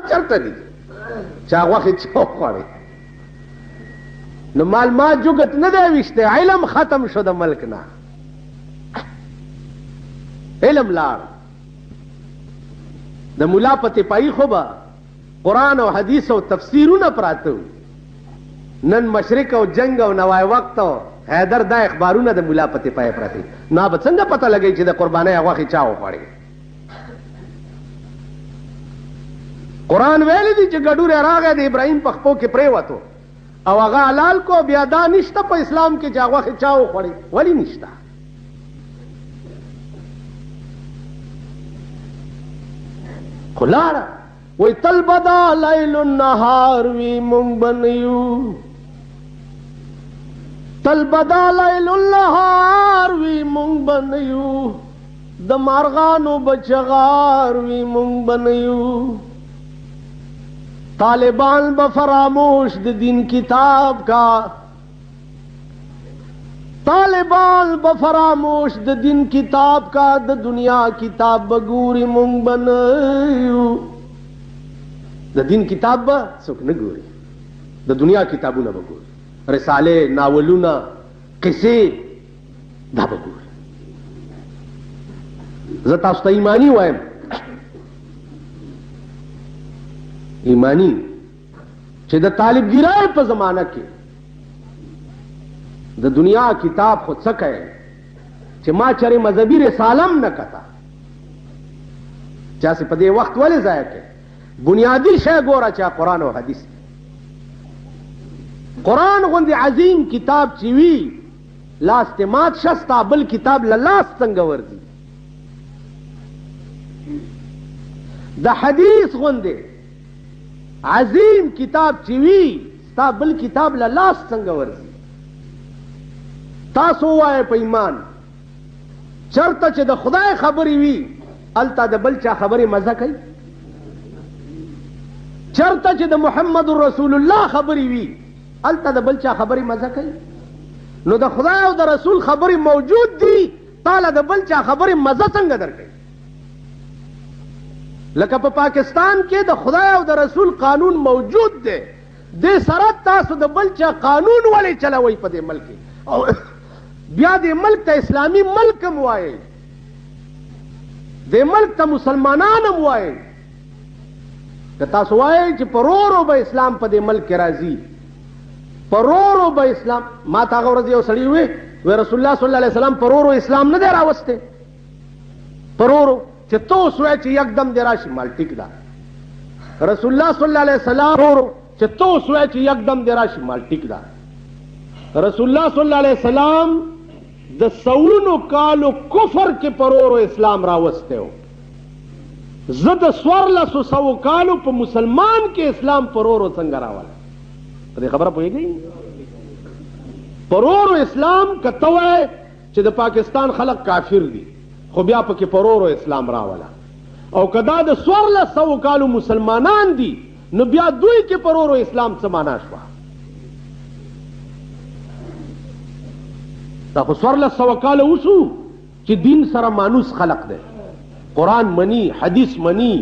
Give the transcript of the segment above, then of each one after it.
چرته دي چا غوښې چا وخوړې نو معلومات جوګت نه دی ویشته علم ختم شو د ملک نه علم لاړ د ملا په تپایي خو به قرآن او حدیث او تفسیرونه پراته نن مشرق او جنگ او نوای وقت او حیدر دا اخبارونه د ملا په تپایي پراته نو به څنګه پته لګی چې د قربانۍ غوښې چا وخوړې قرآن ویلی دی چې ګډوره راغی د ابراهیم په خپو کې پریوتو او هغه حلال کو بیا دا نشته په اسلام کې چې غوښې چا وخوړې ولې نشته خو لاړه وی تل بدا لیل النهار وی مونږ بنیو تل بدا لیل النهار وی مونږ بنیو د مارغانو بچغار وی مونږ بنیو طالبان بفراموش د دین کتاب کا طالبان بفراموش د دین کتاب کا د دنیا کتاب بګوري مونږ بنیو د دین کتاب به څوک نه ګوري د دنیا کتابونه به ګوري رسالې ناولونه قصې دا به ګوري زه تاسو ته ایمانی وایم ایمانی چې د طالبګرای په زمانه کې د دنیا کتاب خود څه کوي چې ما چرې مذهبي رسالم نه کته چا سي په دې وخت ولې ضایع کوي بنیادی شی ګوره چې قرآن او حدیث قرآن غوندې عظیم کتاب چې وي لاس ته مات شستا بل کتاب له لاس څنګه ورځي د حدیث غوندې عظیم کتاب چې وي ستا بل کتاب له لاس څنګه ورځي تاسو وایئ په ایمان چرته چې د خدای خبرې وي هلته د بل چا خبرې مزه کوي چرته چې د محمد رسول الله خبرې وي هلته د بل چا خبرې مزه کوي نو د خدای او د رسول خبرې موجود دي تاله د بل چا خبرې مزه څنګه درکوي لکه په پاکستان کې د خدای او د رسول قانون موجود دی دې سره تاسو د بل چا قانون ولې چلوئ په دې ملک او بیا دې ملک ته اسلامي ملک هم وایئ دې ملک ته مسلمانان هم وایئ که تاسو وایئ چې پرورو به اسلام په دې ملک کې راځي پرورو به اسلام ما ته هغه ورځ یو سړي وی رسول الله صلی الله علیه وسلم پرورو اسلام نه دی راوستی پرورو چې تو اوس وایې چې یکدم دې راشي مال ټیک ده رسول الله صلی الله علیه وسلم پرورو چې تو اوس وایې چې یکدم دې راشي مال ټیک ده رسول الله صلی الله علیه وسلم د سورونو کالو کفر کې پرورو اسلام راوستی و زه د 1400 کالو په مسلمان کې اسلام پرورو څنګه راوله په دې خبره پوهېږئ پرورو اسلام که ته وایې چې د پاکستان خلک کافر دي خو بیا پکې پرورو اسلام راوله او که دا د 1400 کالو مسلمانان دي نو بیا دوی کې پرورو اسلام څه معنا شوه دا خو 1400 کاله وشو چې دین سره مانوس خلق دی قرآن منی حدیث منی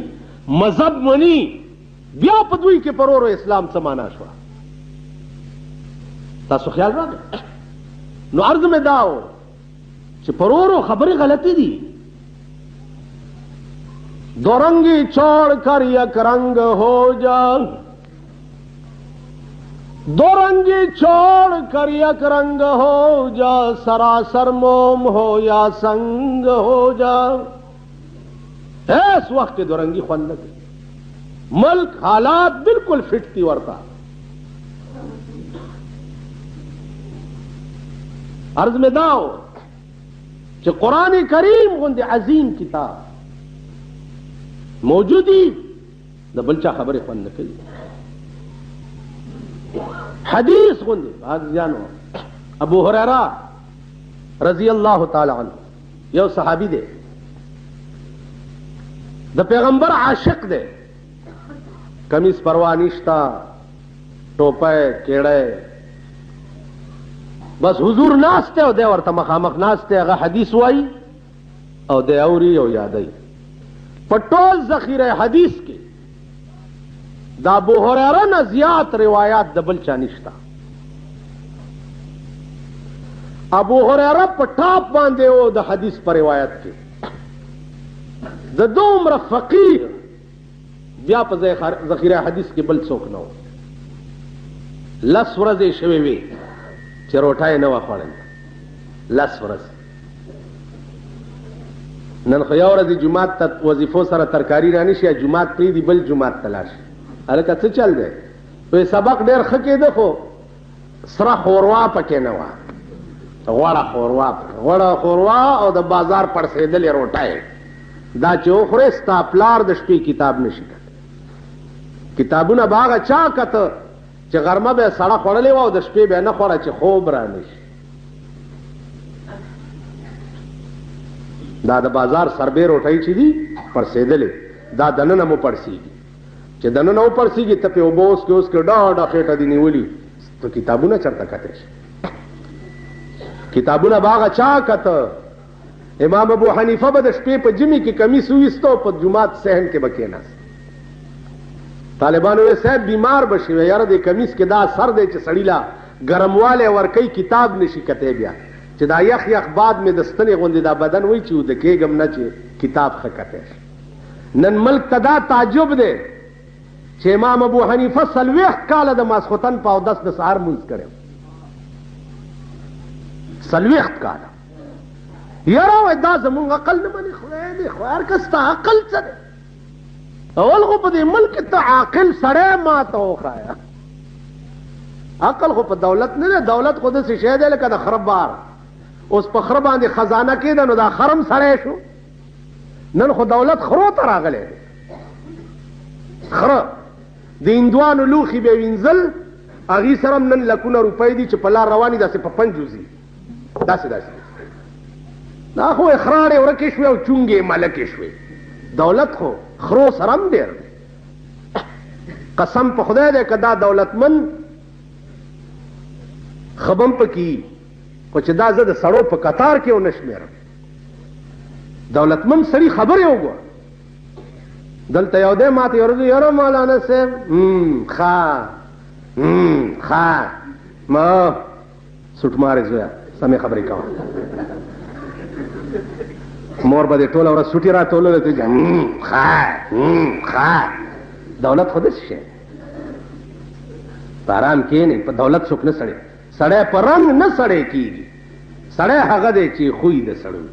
مذهب منی بیا په دوی کې پرورو اسلام څه معنا شوه تاسو خیال راغی نو عرض مې دا و چې پرورو خبرې غلطی دي دو رنگی چھوڑ کر یک رنگ ہو جا دو رنگی چھوڑ کر یک رنگ ہو جا سراسر موم ہو یا سنگ ہو جا اس وقت دو رنگی خوند لگے ملک حالات بالکل فٹ تھی ورتا عرض میں داؤ کہ قرآن کریم غند عظیم کتاب موجودی د بلچا خبرې خوند نه کوي حدیث غوندې حاجیانو ابو هريره رضی الله تعالی عنه یو صحابي دی د پیغمبر عاشق دی کمیس پروا نشتا ټوپه کېړه بس حضور ناست او دی ورته مخامخ ناست هغه حدیث وای او دی اوري او یادای. په ټول ذخیره حدیث کې دا ابو هريره نه زیات روایت د بل چا نشته. ابو هريره په ټاپ باندې او د حدیث په روایت کې د دومره فقیر بیا په ذخیره حدیث کې بل څوک نه و. 10 ورځې شوې وي چې روټۍ نه وه خوړل. 10 ورځې. نن خو یو ورځې جومات ته وظیفو سره ترکاري رانشي یا جومات پرېږدي بل جومات ته لاړ شي. هلکه څه چل دی؟ وایي سبق ډېر ښه کېده خو سره خوروا پکې نه وه. غوړه خوروا او د بازار پړسېدلې روټۍ دا چې وخورې ستا پلار د شپې کتاب نشي کتلی. کتابونه به هغه چا کته چې غرمه به یې سړه خوړلې وه او د شپې به یې نه خوړه چې خوب را نشي. دا د بازار سربې روټۍ چې دي پړسېدلې دا دننه مو پړسېږي. چې دننه وپړسېږي ته پې اوبه اوس کې ډاډه خېټه دې نیولي تو کتابونه چېرته کتی شي؟ کتابونه به هغه چا کته. امام ابو حنیفه به د شپې په جمعې کې کمیس وویسته په جومات صحن کې به کېناست. طالبانو وی صاحب بیمار به شي. یاره د کمیس کې دا سر دی چې سړي لا ګرموالی ورکوي کتاب نشي کتی. بیا چې دا یخ یخ باد مې د ستنې غوندې دا بدن وایي چې وده کېږم نه چې کتاب ښه کتی شي. نن ملک ته دا تعجب دی چې امام ابو حنیفه 40 کاله د ماسخوتن په اودس د سهار مونځ کړی. 40 کاله. یاره وایي دا زمونږ عقل نه مني. خدای دې خو هر کس ته عقل څه دی؟ اول خو په دې ملک ته عاقل سړی ما ته وښایه. عقل خو په دولت نه دی. دولت خو داسې شی دی لکه د خره بار. اوس په خره باندې خزانه کېده نو دا خرم سړی شو. نن خو دولت خرو ته راغلی دی. خره د هندوانو لوښي به وینځل هغې سره هم نن لکونه روپۍ دي چې په لار روانې داسې په پنجو ځي. داسې دا خو اخراړې ورکې شوې او چونګې ملکې شوې. دولت خو خرو سره هم ډېر دی. قسم په خدای دی که دا دولتمند خبم پکې خو چې دا زه د سړو په قطار کې ونه شمېرم. دولتمند سړي خبرې وګوره. دلته یو دی ما ته یو ورځ یاره مولانا صاحب ښه ما سوټمارې زویه سمې خبرې کوه. مور به دې ټوله ورځ سوټي راټولوله ته ښه. دولت خو داسې شی په ارام کښېنې. په دولت څوک نه سړی. سړی په رنګ نه سړی کېږي. سړی هغه دی چې خوی د سړی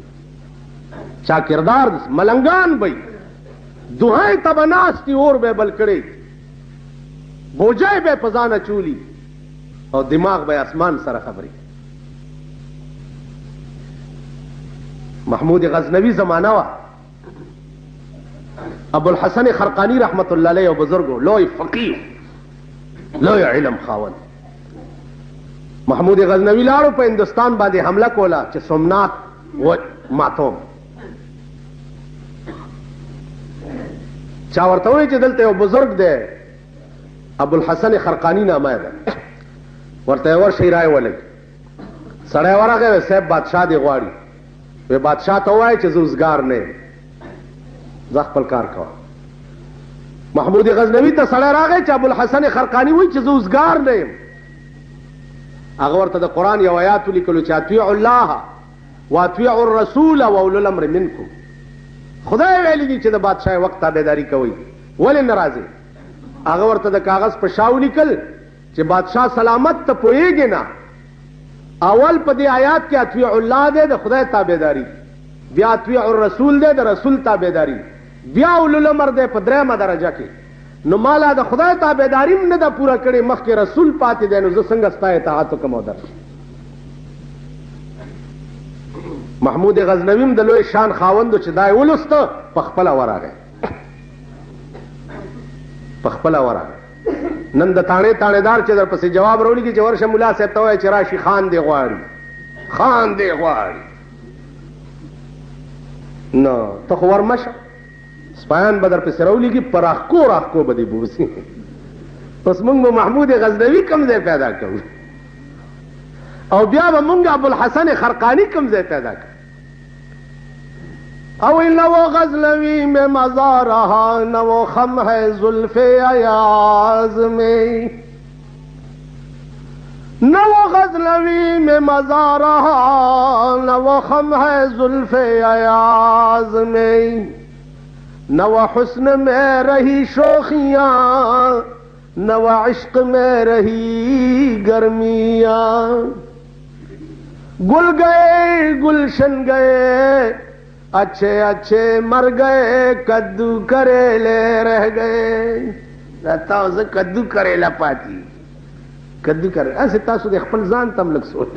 چا کردار ملنګان به دوهای ته به ناستي اور به بل کړی بوجای به په ځان اچولي او دماغ به اسمان سره خبرې. محمود غزنوي زمانه وه. ابوالحسن خرقاني رحمت الله علیه یو بزرګ لوی فقیه لوی علم خاوند. محمود غزنوي لاړو په هندوستان باندې حمله کوله چې سومنات و ماتوم. چا ورته وایي چې دلته یو بزرګ دی ابوالحسن خرقاني نامه ده ورته ورشئ رای ولګي. سړی ورغی وی صاحب بادشاه دې غواړي. وی بادشاه ته ووایه چې زه اوزګار نه یم زه خپل کار کوم. محمود غزنوي ته سړی راغی چې ابوالحسن خرقاني وایي چې زه اوزګار نه یم. هغه ورته د قرآن یو آیات ولیکلو چې اطیعوا الله واطیعوا الرسول واولو الامر منکم. خدای ویلی دي چې د بادشاه وخت تابعداري کوئ. ولې نه راځئ؟ هغه ورته د کاغذ په شا ولیکل چې بادشاه سلامت ته پوهېږي نه. اول په دې آیات کې اطیعوا الله دی د خدای تابعداري، بیا اطیعوا الرسول دی د رسول تابعداري، بیا اولو الامر دی په درېمه درجه کې. نو مالا د خدای تابعداري هم نه ده پوره کړې مخکې رسول پاتې دی. نو زه څنګه ستا اطاعت وکړم او درشم؟ محمود غزنوي هم د لوی شان خاوندو چې دا یې ولوسته په خپله ورغی. نن د تاڼې تاڼېدار چې در پسې جواب راولیږي چې ورشه ملا صاحب ته وایي چې راشي خان دې غواړي. نو ته خو ورمشه سپایان به در پسې راولیږي په راښکو به دې بوسي. پس موږ به محمود غزنوي کوم ځای پیدا کوو؟ او بیا به مونږ ابوالحسن خرقانی کوم ځای پیدا کړ او نہ وہ غزلوی میں مزہ رہا نہ وہ خم ہے زلف ایاز میں نہ وہ غزلوی میں مزہ رہا نہ وہ خم ہے زلف ایاز میں نہ وہ حسن میں رہی شوخیاں نہ وہ عشق میں رہی گرمیاں گل گئے گلشن گئے اچھے اچھے مر گئے کدو کریلے رہ گئے تاسو کدو کریلا پاتی کدو کریلا اسه تاسو د خپل ځان تم لږ سوچ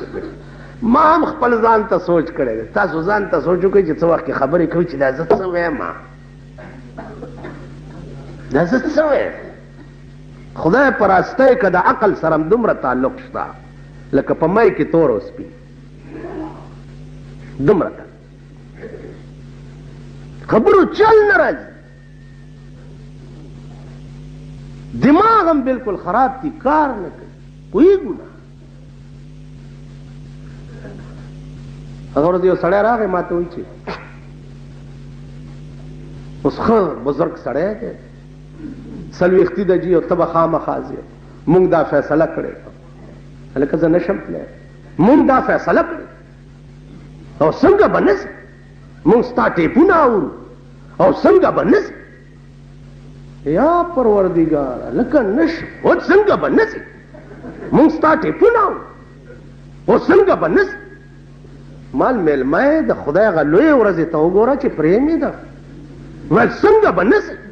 ما هم خپل ځان ته سوچ کړی تاسو ځان ته سوچ وکړئ چې څه وخت کې خبرې کوي چې دا زه څه وایم دا زه څه وایم خدای په راستی که د عقل سره دومره تعلق شته لکه په مای کې تور او سپین دومره خبرو چل نه راځي دماغ هم بالکل خراب دي کار نه کوي پوهېږو نه هغه ورځ یو سړی راغی ما ته وایي چې اوس ښه بزرګ سړی دی څلوېښتي ده جي او ته به خامخا ځې مونږ دا فیصله کړې هلکه زه نشم تللی مونږ دا فیصله کړې او څنګه به نه ځې مونږ ستا ټیپونه اورو او څنګه به نه ځې یا پروردګاره لکه نشم اوس څنګه به نه ځې مونږ ستا ټیپونه اورو او څنګه به نه ځې مال میلمه یې د خدای هغه لویې ورځې ته وګوره چې پرېمې ده ویل څنګه به نه ځې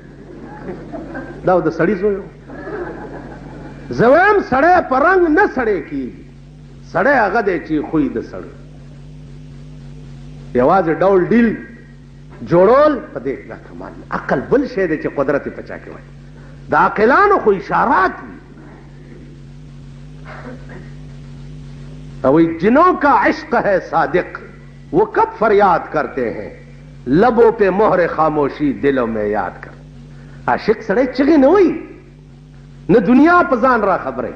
دا د سړي زوی زه وایم سړی په رنګ نه سړی کېږي سړی هغه دی چې خوی د سړی یوازې ډول ډیل جوړول په دې دا کمال عقل بل شی دی چې قدرت یې په چا کې وایي د عاقلانو خو اشارات وي وہی جنوں کا عشق ہے صادق وہ کب فریاد کرتے ہیں لبوں پہ مہر خاموشی دلوں میں یاد کر عاشق سړی چغې نه وایي نه دنیا په ځان را خبرې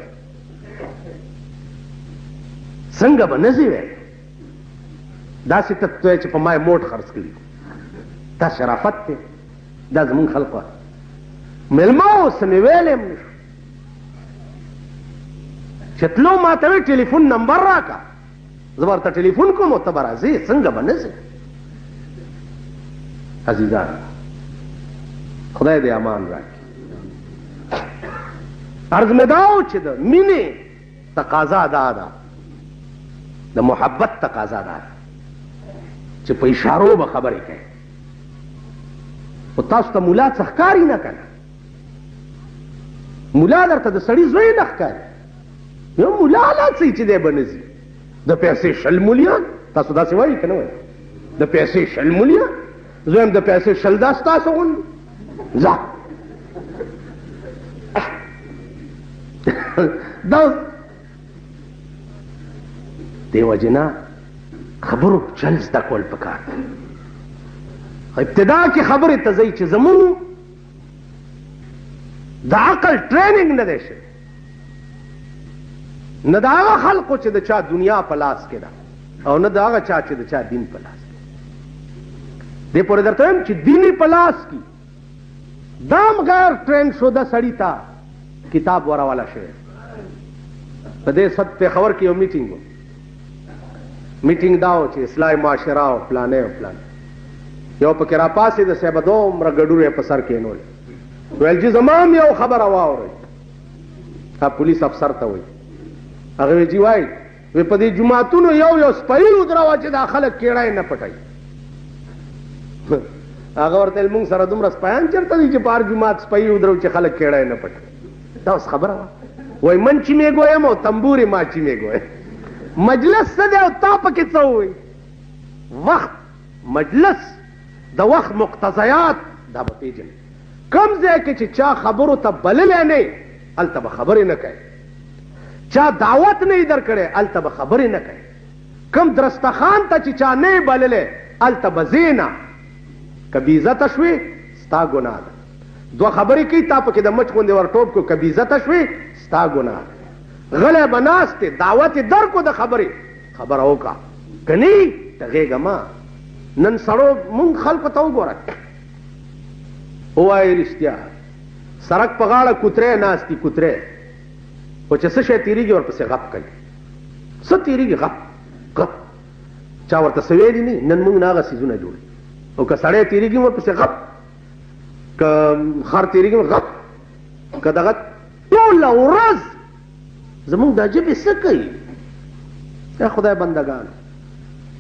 څنګه به نه ځې وایي داسې ته وایي چې په ما یې موټ خرڅ کړي دا شرافت دی دا زمونږ خلقو مېلمه اوس مې ویلی هم نه شو چې تلو ما ته وایي ټلیفون نمبر راکړه زه به ورته ټلیفون کوم او ته به راځې څنګه به نه ځې عزیزان خدای دې امان راکړي عرض مې دا و چې د مینې تقاضا دا ده د محبت تقاضا دا ده چې په اشارو به خبرې کوي خو تاسو ته ملا څه ښکاري نه که نه ملا درته د سړي زوی نه ښکاري یو ملا لا څه چې دی به نه ځي د پیسې شل مولیان تاسو داسې وایي که نه وایي د پیسې شل مولیان زه یم د پیسې شل دا ستاسو غوندې ځه دا دې وجې نه خبرو چل زده کول پکار ابتدا کې خبرې ته ځئ چې زمونږ د عقل ټریننګ نه دی شوی نه د هغه خلقو چې د چا دنیا په لاس کې ده او نه د هغه چا چې د چا دین په لاس کې دې پورې درته وایم چې دین په لاس کې دام غیر ټرین شده سړي ته کتاب ورواله شوی په دې صد پېښور کې یو میټینګ و میټینګ دا و چې اصلاح معاشره او پلانې او پلان یو پکې راپاسېده صاحبه دومره ګډوره یې په سر کېنول ویل چې زما هم یو خبره واورئ پولیس افسر ته وایي هغه وی جی وایي وی په دې جوماتونو یو سپی ودروه چې دا خلک کېړی نه پټوي هغه ورته ویل مونږ سره دومره سپیان چېرته دي چې په هر جومات سپی ودرو چې خلک کېړی نه پټوي دا اوس خبره وه وایي من چې مې ګویم او تنبورې ما چې مې ګویم مجلس څه دی او تا پکې څه ووایي وخت مجلس د وخت مقتضیات دا به پېژنې کوم ځای کې چې چا خبرو ته بللی نه هلته به خبرې نه کوي چا دعوت نه یې درکړی هلته به خبرې نه کوي کوم درستخان ته چې چا نه یې بللی هلته به ځې نه که بې عزته شوې ستا ګناه ده دوه خبرې کوي تا پکې د مچ غوندې ورټوپ کړو که بې عزته شوې ستا ګناه ده غلی به ناست دی دعوت یې درکو د خبرې خبره وکړه که نه ټغېږه مه نن سړو مونږ خلکو ته وګوره ووایي رښتیا سړک په غاړه کوتری ناست دي کوتری خو چې څه شی تېرېږي ورپسې غپ کوي څه تېرېږي غپ غپ چا ورته څه ویلي نه نن مونږ نه هغه څیزونه جوړوي او که سړی تېرېږي ورپسې غپ که خر تېرېږي غپ که دغه ټوله ورځ زمونږ دا ژبې څه کوي یا خدای بندګانو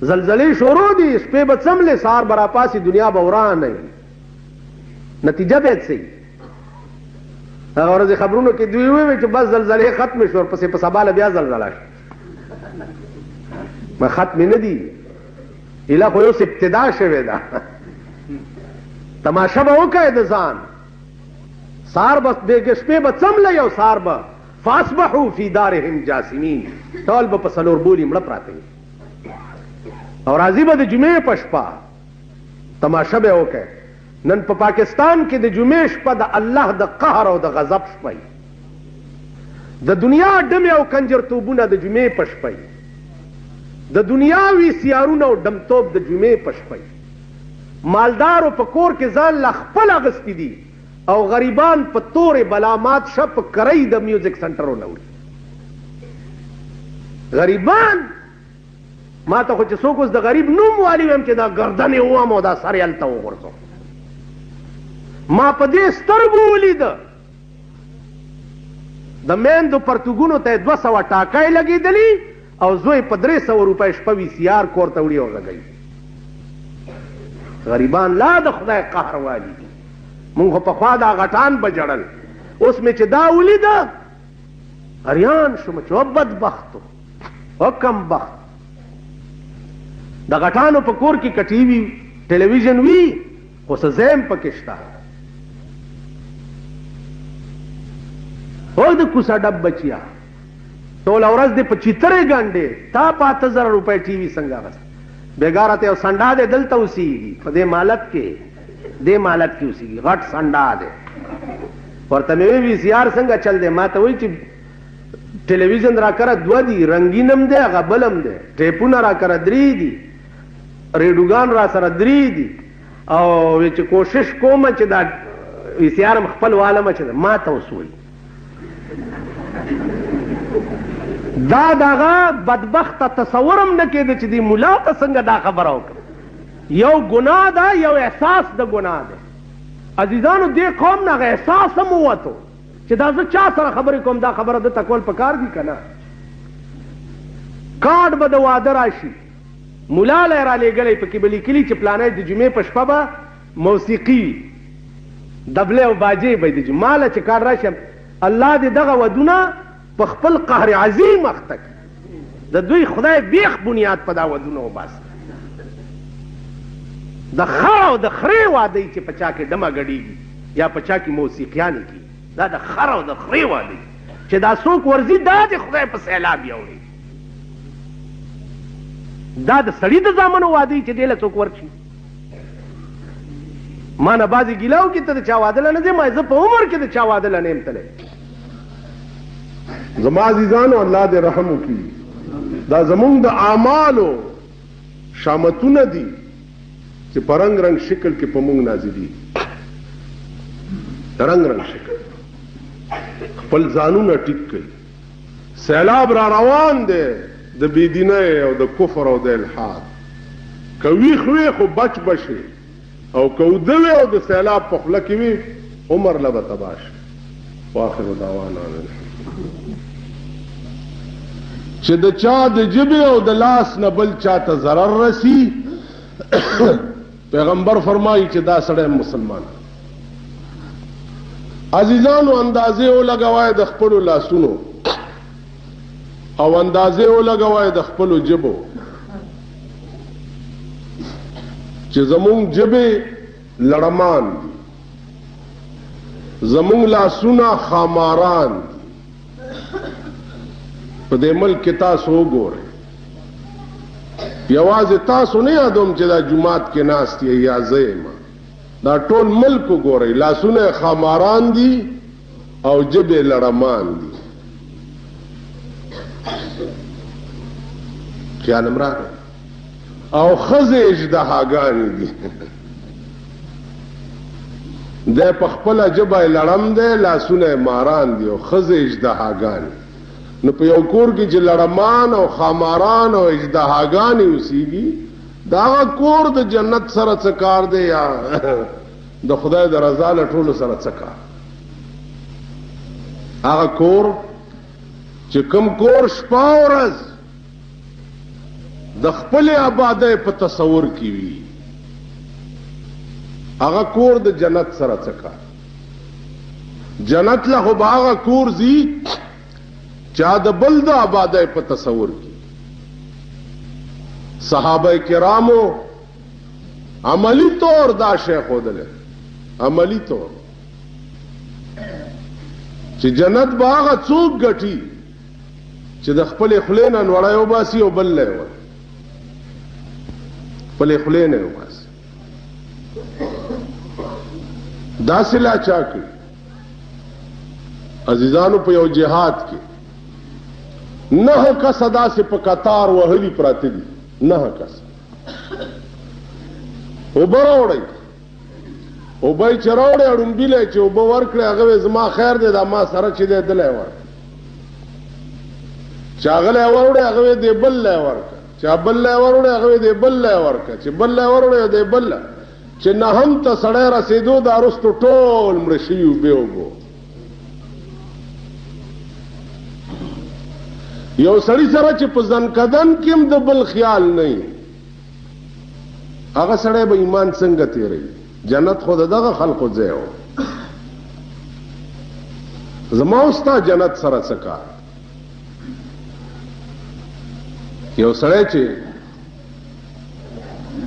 زلزلې شروع دي شپې به څملې سهار به راپاسي دنیا به ورانه وي نتیجه به یې څه هغه ورځې خبرونو کې دوی وویل چې بس زلزلې ختمې شو ورپسې په سبا له بیا زلزله شو ختمې نه دي ایله خو اوس ابتدا شوې ده تماشه به وکړئ د ځان سهار به شپې به څملئ او سهار به فاصبحوا فی دارهم جاثمین ټول به په څلور بولي مړه پراته وي او راځي به د جمعې په شپه تماشه به وکړئ نن په پاکستان کې د جمعې شپه د الله د قهر او د غضب شپه د دنیا ډمې او کنجرتوبونه د جمعې په شپه د دنیا ویسیارونه او ډمتوب د جمعې په شپه مالدارو په کور کې ځان لا خپل اغوستي دي او غریبان په تورې بلامات شه په کرۍ د میوزیک سنټرونه وړي غریبان ما ته خو چې څوک اوس د غریب نوم والي ویم چې دا ګردن یې ووم او دا سر یې هلته وغورځوم ما په دې سترګو ولیده د میندو پرتوګونو ته یې 200 ټاکۍ لګېدلي او زوی په 300 روپۍ شپه وي سیار کور ته وړي او غږوي غریبان لا د خدای قهر والي دي مونږ خو پخوا دا غټان به جړل اوس مې چې دا ولیده اریان شوم چې بدبختو او کم بخت د غټانو په کور کې که ټي وي ټلویزیون وي خو څه ځای هم پکې شته او د کوڅه ډب بچیا ټوله ورځ دې په چیترې ګنډې تا 5000 روپۍ ټي وي څنګه اخیست بېګاره ته یو سنډا دی دلته اوسېږي په دې مالت کې اوسېږي غټ سنډا دی ورته مې وی وي سي آر څنګه چل دی ما ته وایي چې ټلویزیون را کره 2 دي رنګین هم دی هغه بل هم دی ټیپونه را کره 3 دي ریډوګان را سره 3 دي او چې کوشش کوم چې دا وي سي آر خپل والمه چې ما ته اوس وایي دا دغه بدبخته تصور هم نه کېده چې دی ملا ته څنګه دا خبره وکړه یو ګناه ده یو احساس د ګناه ده عزیزانو دې قوم نه هغه احساس هم ووتو چې دا زه چا سره خبرې کوم دا خبره دلته کول پکار دي که نه کارډ به د واده راشي ملا له یې رالېږلی پکې به لیکلي چې پلانی د جمعې په شپه به موسیقي وي دبلې او باجې به د ما له چې کارډ راشي الله دې دغه ودونه په خپل قهر عظیم اخته کړي د دوی خدای بیخ بنیاد په دا ودونه وباسي د خر او د خرې واده چې په چا کې ډمه ګډېږي یا په چا کې موسیقیانې کېږي دا د خر او د خرې واده چې دا څوک ورځي دا د خدای په سیلاب یوړي دا د سړي د زامنو واده چې دې له څوک ورشي ما نه بعضې ګیله وکړي ته د چا واده له نه ځې ما زه په عمر کې د چا واده له نه یم تللی زما عزیزانو الله دې رحم وکړي دا زمونږ د اعمالو شامتونه دي چې په رنګ رنګ شکل کې په موږ نازلي رنګ رنګ شکل خپل ځانونه ټیک کړي سیلاب را روان دی د بېدینۍ او د کفر او د الحاد که ویښ وي خو بچ بشي او که اوده وي او د سیلاب په خوله کې وي عمر له به تباه شي واخر دعوانا چې د چا د ژبې او د لاس نه بل چا ته ضرر رسی پیغمبر فرمایي چې دا سړی مسلمان عزیزانو اندازې ولګوئ د خپلو لاسونو او اندازې ولګوئ د خپلو ژبو چې زمونږ ژبې لړمان دي زمونږ لاسونه خاماران دي په دې ملک کې تاسو وګورئ یوازې تاسو نه یادوم چې دا جومات کې ناست یې یا زه یم دا ټول ملک وګورئ لاسونه خاماران دي او ژبې لړمان دي خیال امراغ او خزه اجدهاګانې دي د په خپل جبه لړم دی لاسونه ماران دي او خزه اجدهاګانې نو په یو کور کې چې لړمان او خاماران او اجدهاګانې اوسېږي دا کور د جنت سره څه کار دی یا د خدای د رضا له ټولو سره څه کار هغه کور چې کوم کور شپه او ورځ د خپل آبادۍ په تصور کې وي هغه کور د جنت سره څه کار جنت له خو به هغه کور ځي چا د بل د آبادۍ په تصور کې صحابه کرامو عملی طور دا شی ښودلی عملی طور چې جنت به هغه څوک ګټي چې د خپلې خولې نه نوړی وباسي او بل لی ور خپلې خولې نه وباسي داسې لا چا کړي عزیزانو په یو جهاد کې 9 کسه داسې په قطار وهلي پراته دي 9 کسه اوبه راوړئ اوبه یې چې راوړئ اړومبیلی چې اوبه ورکړې هغه وی زما خیر دی دا ما سره چې دی دلی ورکړه چې هغه لی وروړی هغه وی دی بل لی ورکړه چې بل لی وروړی هغه وی دی بل لی ورکړه چې بل لی وروړی دی بل لی چې 9 ته سړی رسېدو دا وروستو ټول مړه شوي اوبې اوبو یو سړی سره چې په ځنکدن کې هم د بل خیال نه وي هغه سړی به ایمان څنګه تېروي جنت خو دغه خلقو ځای و زما او ستا جنت سره څه کار یو سړی چې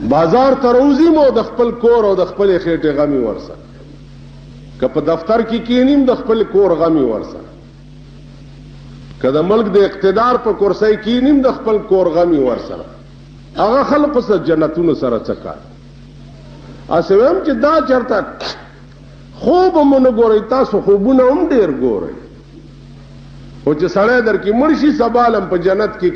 بازار ته روزي مو د خپل کور او د خپلې خېټې غمي ورسره که په دفتر کې کینیم د خپل کور غمي ورسره که د ملک د اقتدار په کرسۍ کینیم د خپل کور غمي ورسره هغه خلقو سره جنتونو سره څه کار اسې وایم چې دا چېرته خوب هم ونه ګورئ تاسو خوبونه هم ډېر ګورئ خو چې سړی در کې مړ شي سبا هم په جنت کې